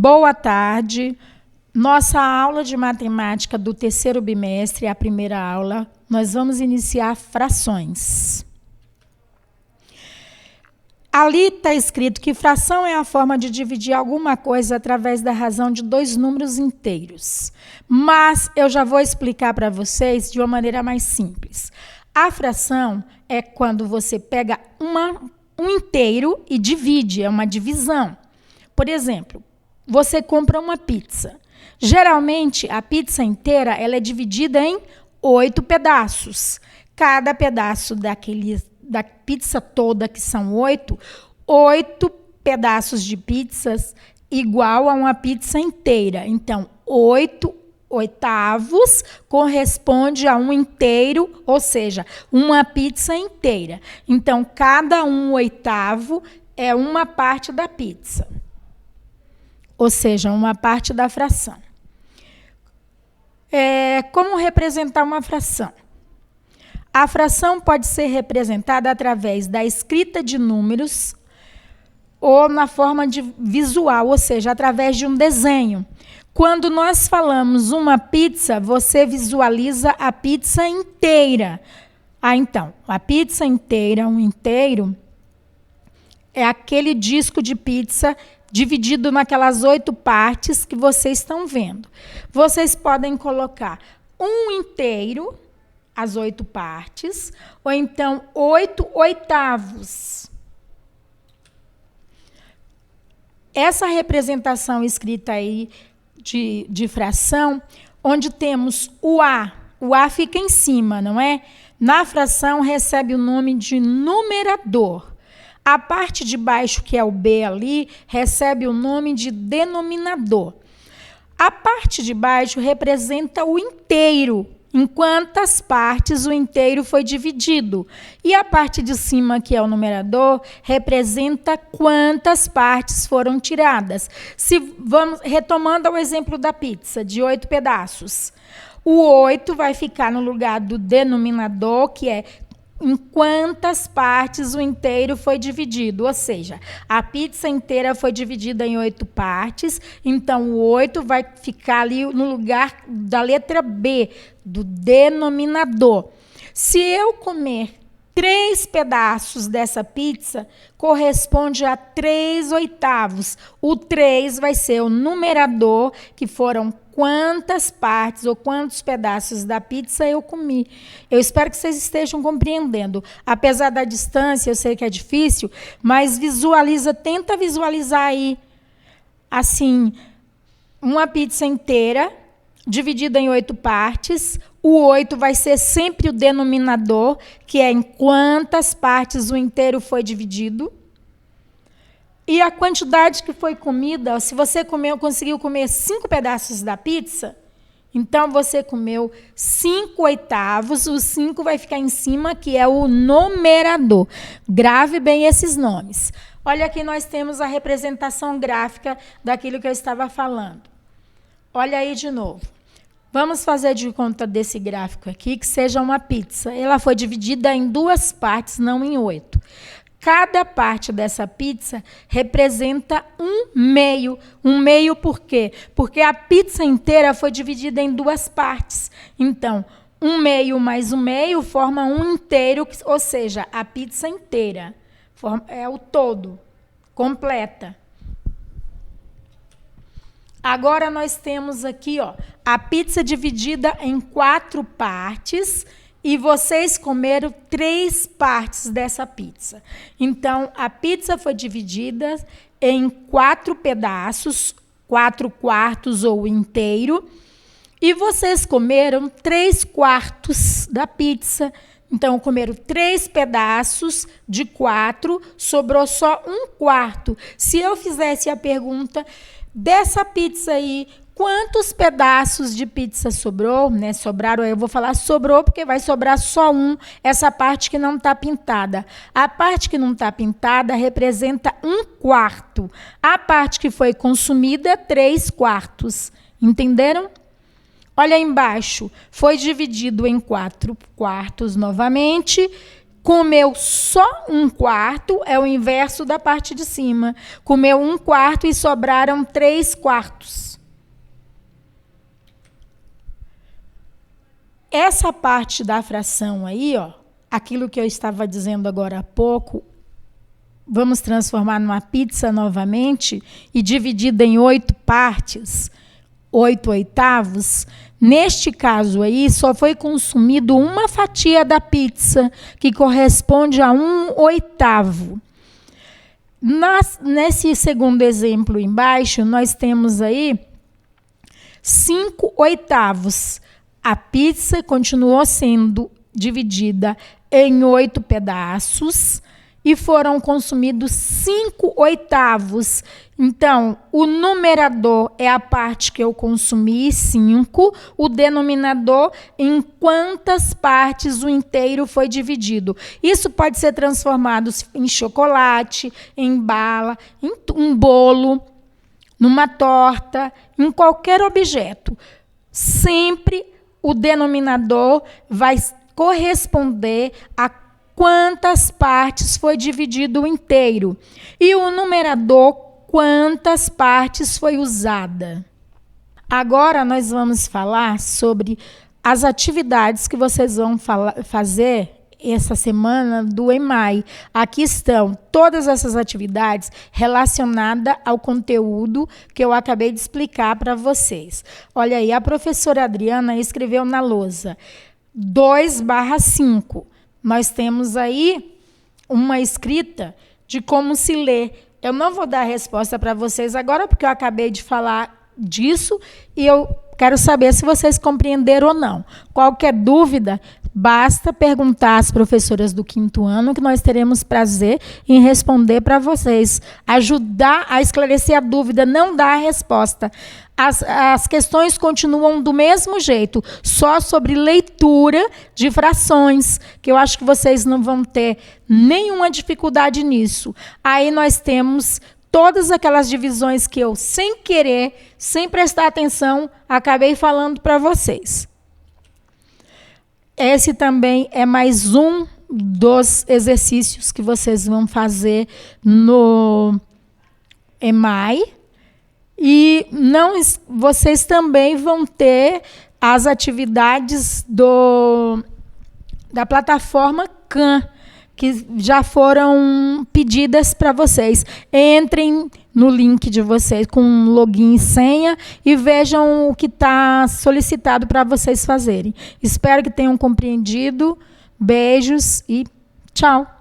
Boa tarde. Nossa aula de matemática do terceiro bimestre, a primeira aula, nós vamos iniciar frações. Ali está escrito que fração é a forma de dividir alguma coisa através da razão de dois números inteiros. Mas eu já vou explicar para vocês de uma maneira mais simples. A fração é quando você pega um inteiro e divide, é uma divisão. Por exemplo, você compra uma pizza. Geralmente, a pizza inteira ela é dividida em 8 pedaços. Cada pedaço da pizza toda, que são 8 pedaços de pizzas igual a uma pizza inteira. Então, 8 oitavos corresponde a um inteiro, ou seja, uma pizza inteira. Então, cada 1/8 é uma parte da pizza. Ou seja, uma parte da fração. Como representar uma fração? A fração pode ser representada através da escrita de números ou na forma de visual, ou seja, através de um desenho. Quando nós falamos uma pizza, você visualiza a pizza inteira. Então, a pizza inteira, um inteiro, é aquele disco de pizza dividido naquelas 8 partes que vocês estão vendo. Vocês podem colocar um inteiro, as 8 partes, ou então 8 oitavos. Essa representação escrita aí de fração, onde temos o A fica em cima, não é? Na fração recebe o nome de numerador. A parte de baixo, que é o B ali, recebe o nome de denominador. A parte de baixo representa o inteiro, em quantas partes o inteiro foi dividido. E a parte de cima, que é o numerador, representa quantas partes foram tiradas. Retomando ao exemplo da pizza, de 8 pedaços. O 8 vai ficar no lugar do denominador, que é em quantas partes o inteiro foi dividido. Ou seja, a pizza inteira foi dividida em 8 partes, então o 8 vai ficar ali no lugar da letra B, do denominador. Se eu comer 3 pedaços dessa pizza, corresponde a 3 oitavos. O 3 vai ser o numerador, que foram quantas partes ou quantos pedaços da pizza eu comi. Eu espero que vocês estejam compreendendo. Apesar da distância, eu sei que é difícil, mas tenta visualizar aí, assim, uma pizza inteira, dividida em 8 partes. O 8 vai ser sempre o denominador, que é em quantas partes o inteiro foi dividido. E a quantidade que foi comida, se você conseguiu comer 5 pedaços da pizza, então você comeu 5 oitavos, o 5 vai ficar em cima, que é o numerador. Grave bem esses nomes. Olha aqui, nós temos a representação gráfica daquilo que eu estava falando. Olha aí de novo. Vamos fazer de conta desse gráfico aqui, que seja uma pizza. Ela foi dividida em 2 partes, não em 8. Cada parte dessa pizza representa um meio. Um meio por quê? Porque a pizza inteira foi dividida em 2 partes. Então, um meio mais um meio forma um inteiro, ou seja, a pizza inteira. É o todo, completa. Agora nós temos aqui, a pizza dividida em 4 partes e vocês comeram 3 partes dessa pizza. Então, a pizza foi dividida em 4 pedaços, 4 quartos ou inteiro, e vocês comeram 3 quartos da pizza. Então, comeram 3 pedaços de 4, sobrou só 1 quarto. Se eu fizesse a pergunta dessa pizza aí, quantos pedaços de pizza sobrou, né? Sobraram, eu vou falar sobrou porque vai sobrar só um, essa parte que não está pintada. A parte que não está pintada representa 1 quarto. A parte que foi consumida, 3 quartos. Entenderam? Olha aí embaixo, foi dividido em 4 quartos novamente. Comeu só 1/4 é o inverso da parte de cima. Comeu 1/4 e sobraram 3/4. Essa parte da fração aí, ó, aquilo que eu estava dizendo agora há pouco, vamos transformar numa pizza novamente e dividida em 8 partes, 8/8. Neste caso aí, só foi consumido uma fatia da pizza, que corresponde a 1/8. Nesse segundo exemplo embaixo, nós temos aí 5/8. A pizza continuou sendo dividida em 8 pedaços e foram consumidos 5/8. Então, o numerador é a parte que eu consumi, 5. O denominador, em quantas partes o inteiro foi dividido. Isso pode ser transformado em chocolate, em bala, em um bolo, numa torta, em qualquer objeto. Sempre o denominador vai corresponder a quantas partes foi dividido o inteiro. E o numerador, quantas partes foi usada. Agora nós vamos falar sobre as atividades que vocês vão fazer essa semana do EMAI. Aqui estão todas essas atividades relacionadas ao conteúdo que eu acabei de explicar para vocês. Olha aí, a professora Adriana escreveu na lousa 2/5. Nós temos aí uma escrita de como se lê. Eu não vou dar a resposta para vocês agora, porque eu acabei de falar disso e eu quero saber se vocês compreenderam ou não. Qualquer dúvida, basta perguntar às professoras do 5º ano, que nós teremos prazer em responder para vocês. Ajudar a esclarecer a dúvida, não dar a resposta. As questões continuam do mesmo jeito, só sobre leitura de frações, que eu acho que vocês não vão ter nenhuma dificuldade nisso. Aí nós temos todas aquelas divisões que eu, sem querer, sem prestar atenção, acabei falando para vocês. Esse também é mais um dos exercícios que vocês vão fazer no EMAI. E vocês também vão ter as atividades da plataforma Khan, que já foram pedidas para vocês. Entrem no link de vocês com login e senha e vejam o que está solicitado para vocês fazerem. Espero que tenham compreendido. Beijos e tchau!